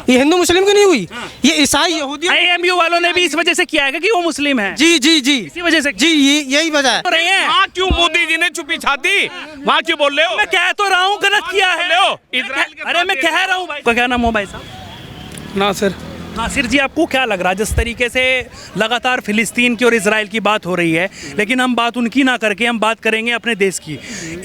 ये हिंदू मुस्लिम की नहीं हुई, ये ईसाई यहूदी। AMU वालों ने भी इस वजह से किया है कि वो मुस्लिम है। जी जी जी, इसी वजह से जी यही वजह है। रहे हैं। वहाँ क्यों मोदी जी ने चुप्पी छाती, वहाँ क्यों बोल रहे हो? मैं कह तो रहा हूँ गलत किया है। अरे मैं कह रहा हूँ भाई, क्या नाम हो भाई साहब? नासिर। नासिर जी, आपको क्या लग रहा है जिस तरीके से लगातार फिलिस्तीन की और इजराइल की बात हो रही है, लेकिन हम बात उनकी ना करके हम बात करेंगे अपने देश की।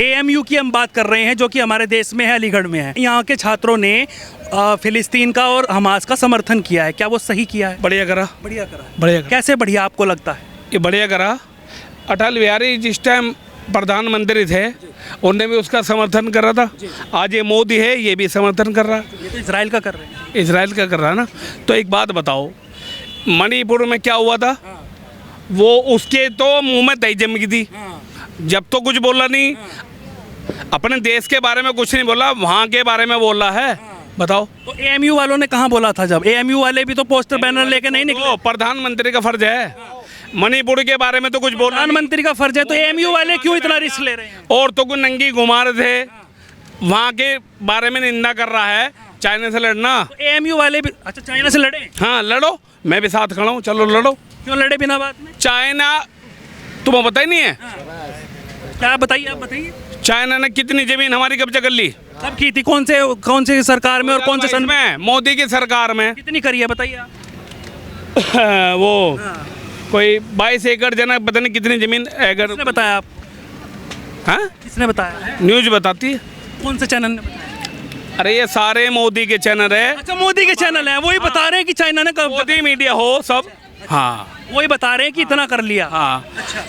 AMU की हम बात कर रहे हैं जो कि हमारे देश में है, अलीगढ़ में है। यहाँ के छात्रों ने फिलिस्तीन का और हमास का समर्थन किया है, क्या वो सही किया है? बढ़िया करा, बढ़िया करा। बढ़िया करा। कैसे बढ़िया आपको लगता है? ये बढ़िया करा। अटल बिहारी जिस टाइम प्रधानमंत्री थे उनने भी उसका समर्थन कर रहा था। आज ये मोदी है, ये भी समर्थन कर रहा है। ये तो इजराइल का कर रहे हैं। इजराइल का कर रहा है ना। तो एक बात बताओ, मणिपुर में क्या हुआ था? वो उसके तो मुंह में दही जम गई थी, जब तो कुछ बोला नहीं, अपने देश के बारे में कुछ नहीं बोला, वहाँ के बारे में बोल रहा है। बताओ तो AMU वालों ने कहाँ बोला था? जब AMU वाले भी तो पोस्टर बैनर लेके नहीं निकले। प्रधानमंत्री का फर्ज है, मणिपुर के बारे में तो कुछ बोला नहीं। प्रधानमंत्री का फर्ज है, तो AMU वाले क्यों इतना रिस्क ले रहे हैं? और तो कोई नंगी घुमा रहे थे, वहाँ के बारे में निंदा कर रहा है। चाइना से लड़ना, तो AMU वाले भी अच्छा चाइना से लड़े? हाँ लड़ो, मैं भी साथ खड़ा हूँ, चलो लड़ो। क्यों लड़े बिना बात में? चाइना तुम्हें पता ही नहीं है? क्या बताइए, आप बताइए। चाइना ने कितनी जमीन हमारी कब्जा कर ली? कब की थी? कौन से सरकार में और कौन से सन में? मोदी की सरकार में। कितनी करी है बताइए आप? वो कोई 22 एकड़ जना, पता नहीं कितनी जमीन एकड़। किसने बताया आप? हाँ, किसने बताया? न्यूज बताती है। कौन से चैनल ने बताया? अरे ये सारे मोदी के चैनल है। अच्छा, मोदी के चैनल है, वही बता रहे हैं कि चाइना ने कब। मोदी मीडिया हो सब। हाँ, वही बता रहे हैं कि इतना कर लिया। हाँ, अच्छा,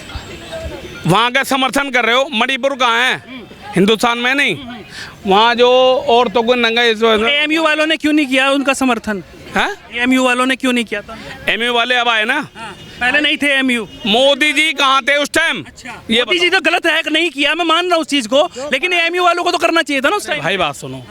वहाँ का समर्थन कर रहे हो। मणिपुर कहाँ है? हिंदुस्तान में नहीं। वहाँ जो औरतों को नंगा AMU वालों ने क्यों नहीं किया उनका समर्थन? हाँ, AMU वालों ने क्यों नहीं किया था? एमयू वाले अब आए ना। पहले नहीं थे AMU। मोदी जी कहाँ थे उस टाइम? अच्छा, ये मोदी जी तो गलत है, नहीं किया, मैं मान रहा हूँ उस चीज को, लेकिन AMU वालों को तो करना चाहिए था ना उस टाइम। भाई बात सुनो,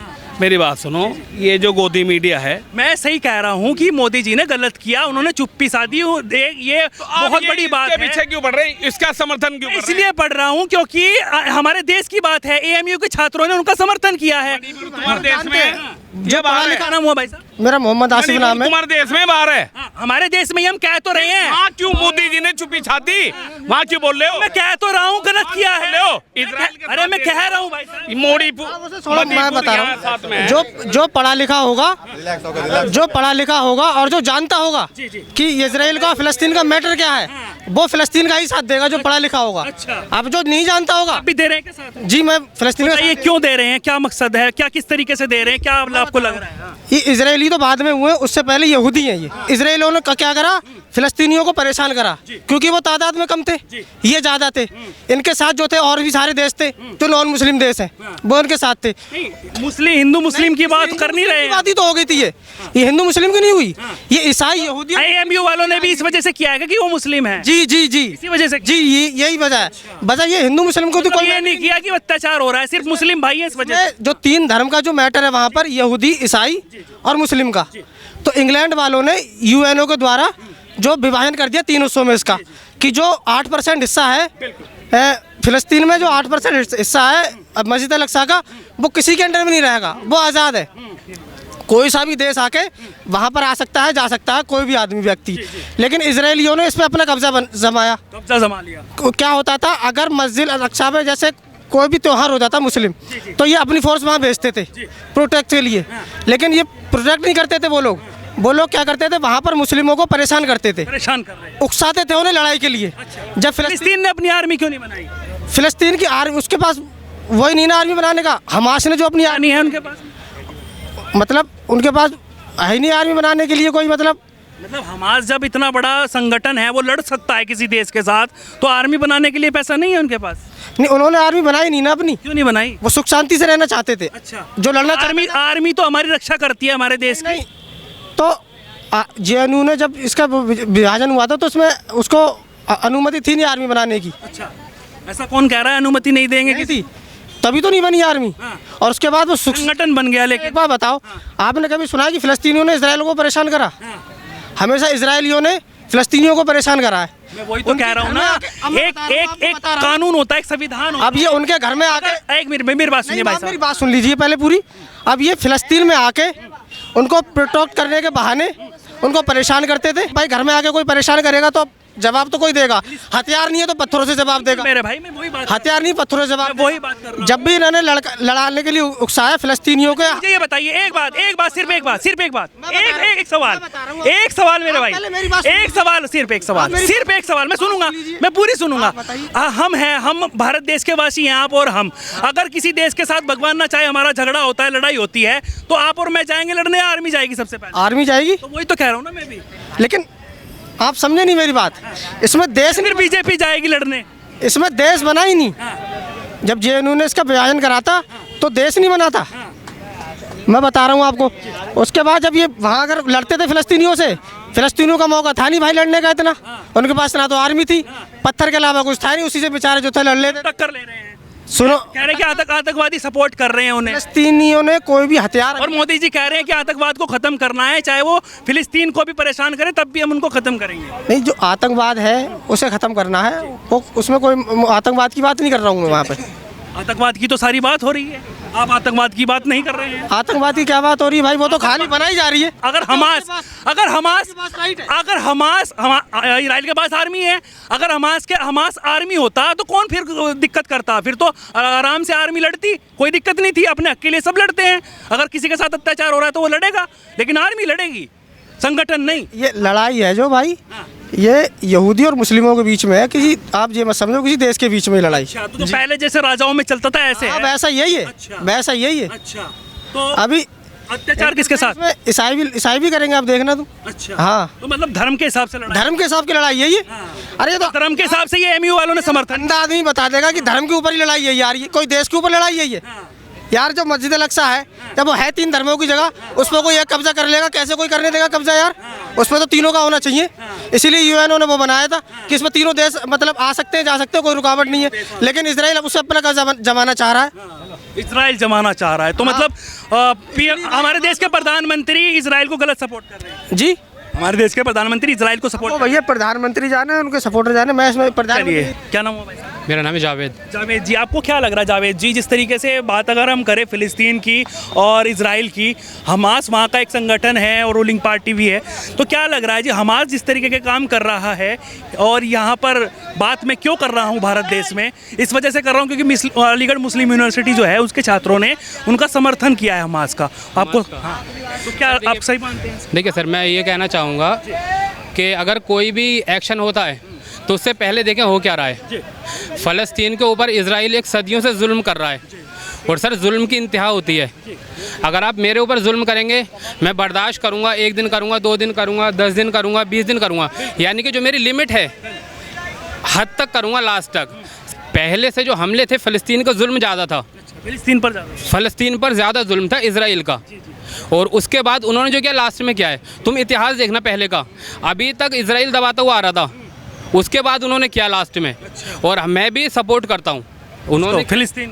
मेरी बात सुनो। ये जो गोदी मीडिया है, मैं सही कह रहा हूँ कि मोदी जी ने गलत किया, उन्होंने चुप्पी साधी। ये बहुत बड़ी बात है। पीछे क्यों पढ़ रहे हैं? इसका समर्थन क्यों कर रहे हैं? इसलिए पढ़ रहा हूँ क्योंकि हमारे देश की बात है। AMU के छात्रों ने उनका समर्थन किया है। तुम्हारे देश में जो पढ़ा लिखा क्या नाम हुआ भाई साहब? मेरा मोहम्मद आसिफ नाम है। तुम्हारे देश में बाहर है। हमारे देश में हम कह तो रहे हैं। वहाँ क्यों मोदी जी ने चुप्पी छाती, वहाँ क्यों बोल रहे हो? मैं कह तो रहा हूँ गलत किया है। अरे मैं कह रहा हूँ भाई साहब, मोदी मैं बता रहा हूँ, जो पढ़ा लिखा होगा और जो जानता होगा कि इजराइल का फिलिस्तीन का मैटर क्या है, वो फिलिस्तीन का ही साथ देगा, जो पढ़ा लिखा होगा। अब जो नहीं जानता होगा, आप भी दे रहे हैं क्या साथ? जी मैं फिलिस्तीन का। ये क्यों दे रहे हैं? क्या मकसद है? क्या किस तरीके से दे रहे हैं? क्या आपको लग रहा है? ये इजरायली तो बाद में हुए, उससे पहले यहूदी हैं ये। इजराइलियों ने क्या करा? फिलिस्तीनियों को परेशान करा, क्योंकि वो तादाद में कम थे, ये ज्यादा थे। इनके साथ जो थे और भी सारे देश थे जो नॉन मुस्लिम देश हैं, वो इनके साथ थे। हिंदू मुस्लिम की बात कर नहीं रहे हैं। बात ही तो हो गई थी। ये हिंदू मुस्लिम की नहीं हुई, ये ईसाई यहूदी। AMU वालों ने भी इस वजह से किया है कि वो मुस्लिम है। जी जी जी, इसी वजह से। जी यही वजह है। वजह ये हिंदू मुस्लिम को तो कोई ये नहीं किया कि अत्याचार हो रहा है, सिर्फ मुस्लिम भाई है इस वजह से। जो 3 धर्म का जो मैटर है वहाँ पर, यहूदी, ईसाई और मुस्लिम का, तो इंग्लैंड वालों ने UNO के द्वारा जो विभाजन कर दिया 3 हिस्सों में इसका, कि जो 8% हिस्सा है फिलिस्तीन में, जो 8% हिस्सा है मस्जिद अल अक्सा का, वो किसी के अंडर में नहीं रहेगा, वो आज़ाद है। कोई सा भी देश आके वहाँ पर आ सकता है, जा सकता है, कोई भी आदमी व्यक्ति। लेकिन इजरायलियों ने इस पर अपना कब्जा जमा लिया। क्या होता था, अगर मस्जिद अल अक्सा में जैसे कोई भी त्यौहार हो जाता मुस्लिम, तो ये अपनी फोर्स वहाँ भेजते थे प्रोटेक्ट के लिए। लेकिन ये प्रोटेक्ट नहीं करते थे। वो लोग क्या करते थे, वहाँ पर मुस्लिमों को परेशान करते थे, उकसाते थे उन्हें लड़ाई के लिए। जब फिलिस्तीन ने अपनी आर्मी क्यों नहीं बनाई? फिलिस्तीन की आर्मी, उसके पास वही नहीं ना आर्मी बनाने का। हमास ने जो अपनी आर्मी है उनके पास, मतलब उनके पास है नहीं आर्मी बनाने के लिए कोई। मतलब हमास जब इतना बड़ा संगठन है, वो लड़ सकता है किसी देश के साथ, तो आर्मी बनाने के लिए पैसा नहीं है उनके पास। नहीं, उन्होंने आर्मी बनाई नहीं ना अपनी। क्यों नहीं बनाई? वो सुख शांति से रहना चाहते थे। अच्छा, जो लड़ना आर्मी तो हमारी रक्षा करती है हमारे देश की। तो JNU ने जब इसका विभाजन हुआ था, तो उसमें उसको अनुमति थी नहीं आर्मी बनाने की। अच्छा, ऐसा कौन कह रहा है अनुमति नहीं देंगे किसी? तभी तो नहीं बनी आर्मी। और उसके बाद वो संगठन बन गया। लेकिन एक बात बताओ, आपने कभी सुना कि फिलिस्तीनियों ने इजराइल को परेशान करा? हमेशा इजराइलियों ने फिलिस्तीनियों को परेशान करा है। मैं वही तो कह रहा हूँ ना, एक कानून होता है, एक संविधान होता है। अब ये उनके घर में आके, एक मिनट मेरी बात सुनिए भाई साहब, मेरी बात सुन लीजिए पहले पूरी। अब ये फिलिस्तीन में आके उनको प्रोटेक्ट करने के बहाने उनको परेशान करते थे। भाई घर में आके कोई परेशान करेगा तो जवाब तो कोई देगा, हथियार नहीं है तो पत्थरों से जवाब देगा। मेरे भाई मैं वही बात हथियार नहीं, पत्थरों से जवाब। मैं वही बात कर रहा हूं। जब भी इन्होंने लड़ाने के लिए उकसाया फिलिस्तीनियों के। मुझे ये बताइए एक बात, सिर्फ एक बात, एक सवाल, मेरे भाई, पहले मेरी बात एक सवाल, सिर्फ एक सवाल, मैं सुनूंगा, मैं पूरी सुनूंगा। हम भारत देश के वासी हैं, आप और हम। अगर किसी देश के साथ भगवान ना चाहे हमारा झगड़ा होता है, लड़ाई होती है, तो आप और मैं जाएंगे लड़ने, आर्मी जाएगी सबसे पहले? आर्मी जाएगी। तो वही तो कह रहा हूँ ना मैं भी। लेकिन आप समझे नहीं मेरी बात, इसमें देश फिर बीजेपी जाएगी लड़ने, इसमें देश बना ही नहीं। जब जेएनयू ने इसका बयान करा था तो देश नहीं बना था, मैं बता रहा हूँ आपको। उसके बाद जब ये वहाँ अगर लड़ते थे फिलिस्तीनियों से, फिलिस्तीनियों का मौका था नहीं भाई लड़ने का इतना, उनके पास ना तो आर्मी थी, पत्थर के अलावा कुछ था नहीं, उसी से बेचारे जो थे लड़ लेते। टक्कर ले रहे हैं, सुनो, कह रहे हैं कि आतंकवादी सपोर्ट कर रहे हैं उन्हें। फिलिस्तीनियों ने कोई भी हथियार, और मोदी जी कह रहे हैं कि आतंकवाद को खत्म करना है, चाहे वो फिलिस्तीन को भी परेशान करे तब भी हम उनको खत्म करेंगे। नहीं, जो आतंकवाद है उसे खत्म करना है, वो उसमें कोई आतंकवाद की बात नहीं कर रहा हूँ मैं। वहाँ पे आतंकवाद की तो सारी बात हो रही है, आप आतंकवाद की बात नहीं कर रहे हैं। आतंकवाद की क्या बात हो रही है भाई, वो तो खाली बनाई जा रही है। अगर हमास इजराइल के पास आर्मी है, अगर हमास आर्मी होता तो कौन फिर दिक्कत करता? फिर तो आराम से आर्मी लड़ती, कोई दिक्कत नहीं थी। अपने हक के लिए सब लड़ते हैं, अगर किसी के साथ अत्याचार हो रहा है तो वो लड़ेगा, लेकिन आर्मी लड़ेगी, संगठन नहीं। ये लड़ाई है जो भाई, ये यहूदी और मुस्लिमों के बीच में है, किसी आप ये मत समझो किसी देश के बीच में लड़ाई। तो पहले जैसे राजाओं में चलता था ऐसे है? वैसा यही है, वैसा यही है। अच्छा, तो अभी अत्याचार किसके साथ? ईसाई भी करेंगे, आप देखना तुम। अच्छा, हाँ, तो मतलब धर्म के हिसाब से लड़ाई, धर्म के हिसाब की लड़ाई यही है। अरे ये तो धर्म के हिसाब से ये एमयू वालों ने समर्थन। अंधा आदमी बता देगा कि धर्म के ऊपर ही लड़ाई है यार, ये कोई देश के ऊपर लड़ाई यही है यार। जो मस्जिद अल-अक्सा है, जब वो है 3 धर्मों की जगह, उस पर कोई एक कब्जा कर लेगा, कैसे कोई करने देगा कब्जा यार? उसमें तो तीनों का होना चाहिए। इसीलिए यूएनओ ने वो बनाया था कि इसमें तीनों देश मतलब आ सकते हैं, जा सकते हैं, कोई रुकावट नहीं है। लेकिन इजराइल अब उससे अपना कब्जा जमाना चाह रहा है। इजराइल जमाना चाह रहा है, तो मतलब हमारे देश के प्रधानमंत्री इजराइल को गलत सपोर्ट कर रहे हैं जी। हमारे देश के प्रधानमंत्री इजराइल को सपोर्ट। भैया प्रधानमंत्री जाने, उनके सपोर्टर जाने, मैं इसमें प्रधानमंत्री। क्या नाम हुआ भाई? मेरा नाम है जावेद। जावेद जी, आपको क्या लग रहा है जावेद जी, जिस तरीके से बात अगर हम करें फिलिस्तीन की और इजराइल की, हमास वहाँ का एक संगठन है और रूलिंग पार्टी भी है, तो क्या लग रहा है जी हमास जिस तरीके के काम कर रहा है, और यहाँ पर बात मैं क्यों कर रहा हूँ भारत देश में, इस वजह से कर रहा हूँ क्योंकि अलीगढ़ मुस्लिम यूनिवर्सिटी जो है उसके छात्रों ने उनका समर्थन किया है हमास का। आपको तो क्या आप सही मानते हैं? देखिए सर, मैं ये कहना चाहूँगा कि अगर कोई भी एक्शन होता है तो उससे पहले देखें हो क्या रहा है। फ़लस्तीन के ऊपर इजराइल एक सदियों से जुल्म कर रहा है, और सर जुल्म की इंतहा होती है। अगर आप मेरे ऊपर जुल्म करेंगे, मैं बर्दाश्त करूँगा, 1 दिन करूँगा, 2 दिन करूँगा, 10 दिन करूँगा, 20 दिन करूँगा, यानी कि जो मेरी लिमिट है हद तक करूँगा, लास्ट तक। पहले से जो हमले थे फ़लस्तीन का जुल्म ज़्यादा था, फ़लस्तीन पर ज़्यादा जुल्म था इजराइल का। और उसके बाद उन्होंने जो किया लास्ट में क्या है, तुम इतिहास देखना पहले का, अभी तक इजराइल दबाता हुआ आ रहा था, उसके बाद उन्होंने किया लास्ट में। और मैं भी सपोर्ट करता हूँ उन्होंने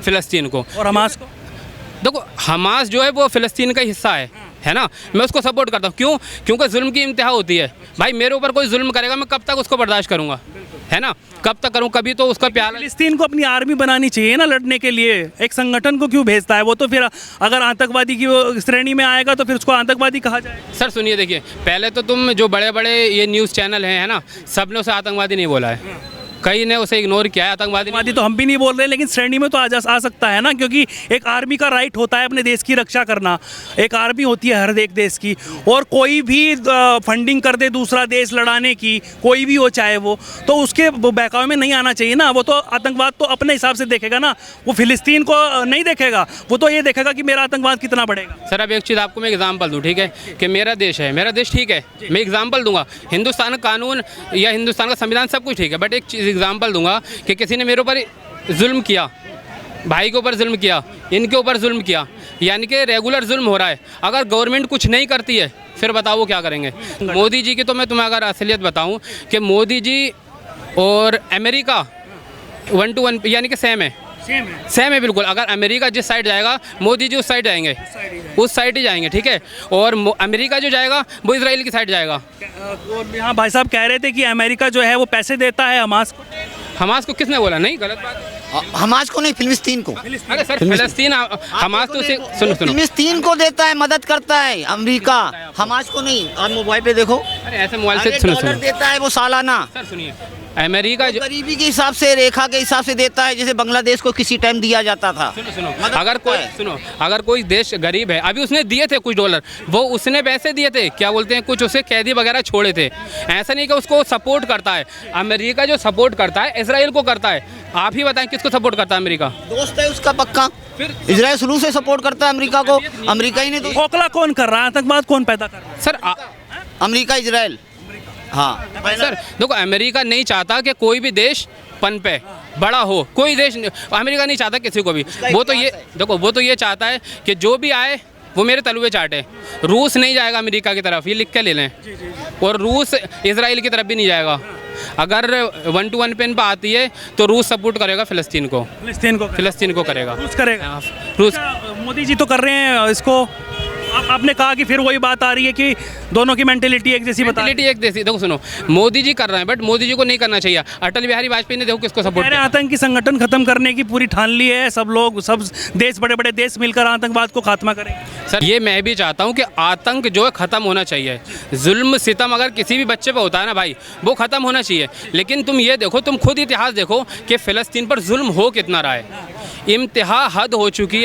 फिलिस्तीन को और हमास को। देखो हमास जो है वो फिलिस्तीन का हिस्सा है ना, मैं उसको सपोर्ट करता हूँ। क्यों? क्योंकि जुल्म की इंतहा होती है भाई। मेरे ऊपर कोई जुल्म करेगा, मैं कब तक उसको बर्दाश्त करूँगा, है ना, कब तक करूँ? कभी तो उसका प्यार। फिलिस्तीन को अपनी आर्मी बनानी चाहिए ना लड़ने के लिए, एक संगठन को क्यों भेजता है वो? तो फिर अगर आतंकवादी की वो श्रेणी में आएगा तो फिर उसको आतंकवादी कहा जाए। सर सुनिए, देखिए पहले तो तुम जो बड़े बड़े ये न्यूज़ चैनल हैं ना, सब ने उसे आतंकवादी नहीं बोला है, कई ने उसे इग्नोर किया है। आतंकवादी तो हम भी नहीं बोल रहे, लेकिन श्रेणी में तो आ सकता है ना, क्योंकि एक आर्मी का राइट होता है अपने देश की रक्षा करना। एक आर्मी होती है हर एक देश की, और कोई भी फंडिंग कर दे दूसरा देश लड़ाने की, कोई भी हो चाहे वो, तो उसके बहकावे में नहीं आना चाहिए ना। वो तो आतंकवाद तो अपने हिसाब से देखेगा ना, वो फिलिस्तीन को नहीं देखेगा, वो तो ये देखेगा कि मेरा आतंकवाद कितना बढ़ेगा। सर अब एक चीज़ आपको मैं एग्जाम्पल दूँ, ठीक है, कि मेरा देश है, मेरा देश ठीक है, मैं एग्जाम्पल दूंगा, हिंदुस्तान का कानून या हिंदुस्तान का संविधान सब कुछ ठीक है, बट एक चीज़ एग्जाम्पल दूंगा कि किसी ने मेरे ऊपर जुल्म किया, भाई के ऊपर जुल्म किया, इनके ऊपर जुल्म किया, यानी कि रेगुलर जुल्म हो रहा है। अगर गवर्नमेंट कुछ नहीं करती है फिर बताओ वो क्या करेंगे। मोदी जी की तो मैं तुम्हें अगर असलियत बताऊं कि मोदी जी और अमेरिका 1 to 1 यानी कि सेम है बिल्कुल। अगर अमेरिका जिस साइड जाएगा मोदी जी उस साइड जाएंगे, उस साइड ही जाएंगे, ठीक है। और अमेरिका जो जाएगा वो इजराइल की साइड जाएगा। यहाँ भाई साहब कह रहे थे कि अमेरिका जो है वो पैसे देता है हमास को। हमास को किसने बोला? नहीं, गलत बात है। हमास को नहीं, फिलिस्तीन को। अरे सर फिलिस्तीन हमास तो उसे सुनो सुनो फिलिस्तीन को देता है, मदद करता है अमेरिका, हमास को नहीं। आप मोबाइल पे देखो, अरे ऐसे मोबाइल से अरे सुनो डॉलर सुनो देता है वो सालाना, सर सुनिए अमेरिका जो गरीबी के हिसाब से, रेखा के हिसाब से देता है, जैसे बांग्लादेश को किसी टाइम दिया जाता था। सुनो मदद अगर करता कोई है। सुनो अगर कोई देश गरीब है, अभी उसने दिए थे कुछ डॉलर, वो उसने पैसे दिए थे, क्या बोलते हैं, कुछ उसे कैदी वगैरह छोड़े थे। ऐसा नहीं कि उसको सपोर्ट करता है। अमेरिका जो सपोर्ट करता है इसराइल को करता है। आप ही बताएं किसको सपोर्ट करता है अमेरिका? दोस्त है उसका पक्का। फिर इजराइल शुरू से सपोर्ट करता है अमेरिका को, अमेरिका ही ने तो, खोखला कौन कर रहा है, आतंकवाद कौन पैदा कर रहा है? Sir America Israel. हाँ सर देखो अमेरिका नहीं चाहता कि कोई भी देश पनपे बड़ा हो, कोई देश अमेरिका नहीं चाहता किसी को भी। वो तो ये देखो वो तो ये चाहता है कि जो भी आए वो मेरे तलवे चाटे। रूस नहीं जाएगा अमेरिका की तरफ, ये लिख के ले लें, और रूस इसराइल की तरफ भी नहीं जाएगा। अगर 1 to 1 पेन पर आती है तो रूस सपोर्ट करेगा फिलिस्तीन को, फिलिस्तीन को करेगा, रूस करेगा। रूस। अच्छा, मोदी जी तो कर रहे हैं इसको। आपने कहा कि फिर वही बात आ रही है कि दोनों की मेंटेलिटी एक जैसी बता रही है। मेंटेलिटी एक जैसी। देखो सुनो मोदी जी कर रहे हैं, बट मोदी जी को नहीं करना चाहिए। अटल बिहारी वाजपेयी ने देखो किसको सपोर्ट कह रहे किया। हैं आतंकी संगठन खत्म करने की पूरी ठान ली है, सब लोग, सब देश, बड़े बड़े देश मिलकर आतंकवाद को खात्मा करेंगे। सर ये मैं भी चाहता हूँ कि आतंक जो है ख़त्म होना चाहिए। जुल्म सितम अगर किसी भी बच्चे पे होता है ना भाई, वो ख़त्म होना चाहिए। लेकिन तुम ये देखो, तुम खुद इतिहास देखो कि फ़लस्तीन पर जुल्म हो कितना रहा है। इंतहा हद हो चुकी है